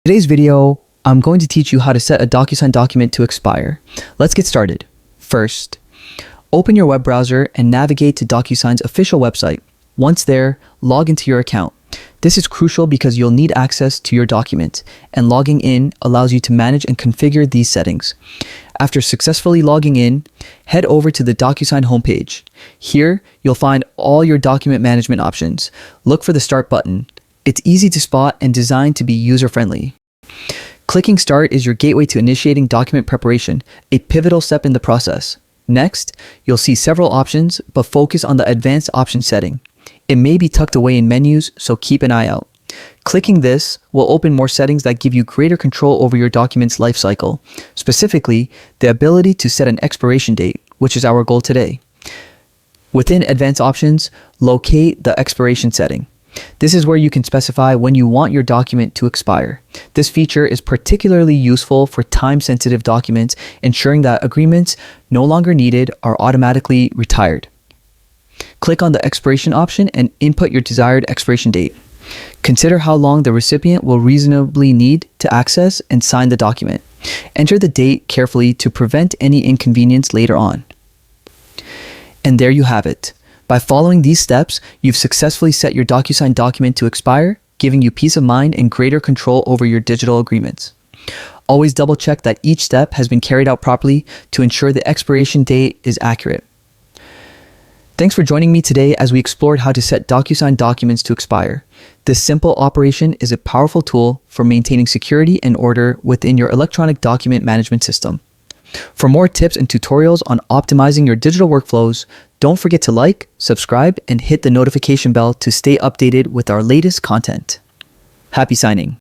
Today's video, I'm going to teach you how to set a Docusign document to expire. Let's get started. First, open your web browser and navigate to Docusign's official website. Once there, log into your account. This is crucial because you'll need access to your document, and logging in allows you to manage and configure these settings. After successfully logging in, head over to the Docusign homepage. Here, you'll find all your document management options. Look for the Start button. It's easy to spot and designed to be user-friendly. Clicking Start is your gateway to initiating document preparation, a pivotal step in the process. Next, you'll see several options, but focus on the Advanced Option setting. It may be tucked away in menus, so keep an eye out. Clicking this will open more settings that give you greater control over your document's lifecycle, specifically the ability to set an expiration date, which is our goal today. Within Advanced Options, locate the expiration setting. This is where you can specify when you want your document to expire. This feature is particularly useful for time-sensitive documents, ensuring that agreements no longer needed are automatically retired. Click on the expiration option and input your desired expiration date. Consider how long the recipient will reasonably need to access and sign the document. Enter the date carefully to prevent any inconvenience later on. And there you have it. By following these steps, you've successfully set your Docusign document to expire, giving you peace of mind and greater control over your digital agreements. Always double check that each step has been carried out properly to ensure the expiration date is accurate. Thanks for joining me today as we explored how to set Docusign documents to expire. This simple operation is a powerful tool for maintaining security and order within your electronic document management system. For more tips and tutorials on optimizing your digital workflows, don't forget to like, subscribe, and hit the notification bell to stay updated with our latest content. Happy signing.